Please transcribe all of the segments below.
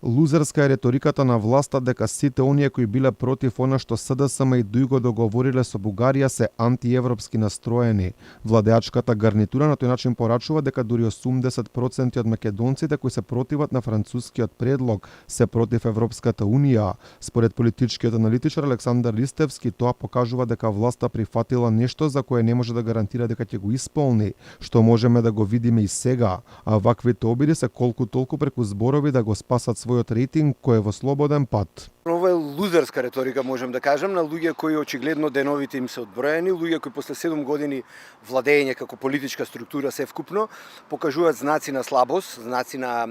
Лузерска е реториката на власта дека сите оние кои биле против она што СДСМ и ДУИ го договориле со Бугарија се антиевропски настроени. Владеачката гарнитура на тој начин порачува дека дури 80% од македонците кои се противат на францускиот предлог се против Европската унија. Според политичкиот аналитичар Александар Ристевски, тоа покажува дека власта прифатила нешто за кое не може да гарантира дека ќе го исполни, што можеме да го видиме и сега, а ваквите обиди се колку толку преку зборови да го спасат својот рейтинг кој е во слободен пат. Ова е лузерска реторика, можем да кажем, на луѓе кои очигледно деновите им се одброени, луѓе кои после 7 години владење како политичка структура севкупно покажуваат знаци на слабост, знаци на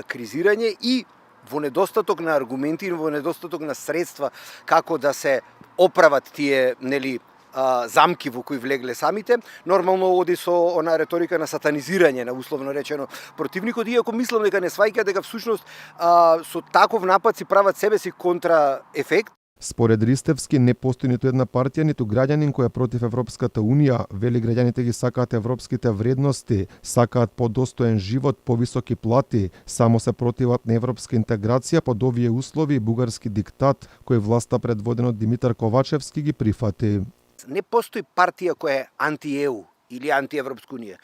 кризирање и во недостаток на аргументи, во недостаток на средства како да се оправат тие, замки во кои влегле самите, нормално оди со она реторика на сатанизирање на условно речено противникот, иако мислам дека не сваќа дека всушност со таков напад си прават себе си контраефект. Според Ристевски не постои ниту една партија, ниту граѓанин кој е против Европската унија. Вели граѓаните ги сакаат европските вредности, сакаат подостоен живот, повисоки плати, само се противат на европска интеграција под овие услови и бугарски диктат кој власта предводен од Димитар Ковачевски ги прифати. Не постои партија која е анти-ЕУ или анти-Европска унија.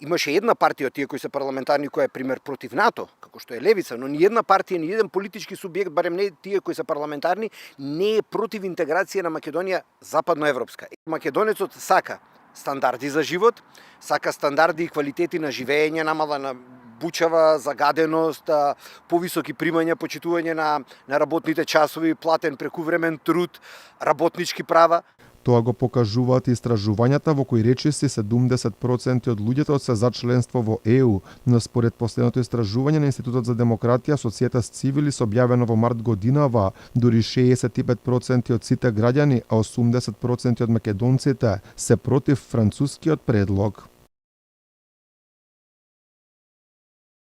Имаше една партија од тие кои се парламентарни која е пример против НАТО, како што е Левица, но ни една партија, ни еден политички субјект, барем не тие кои се парламентарни, не е против интеграција на Македонија западноевропска. Македонецот сака стандарди за живот, сака стандарди и квалитети на живење, намалена бучава, загаденост, повисоки примања, почитување на работните часови, платен прекувремен труд, работнички права. Тоа го покажуваат истражувањата во кои речиси 70% од луѓето се за членство во ЕУ, но според последното истражување на Институтот за демократија Societas Civilis објавено во март годинава, дури 65% од сите граѓани, а 80% од македонците се против францускиот предлог.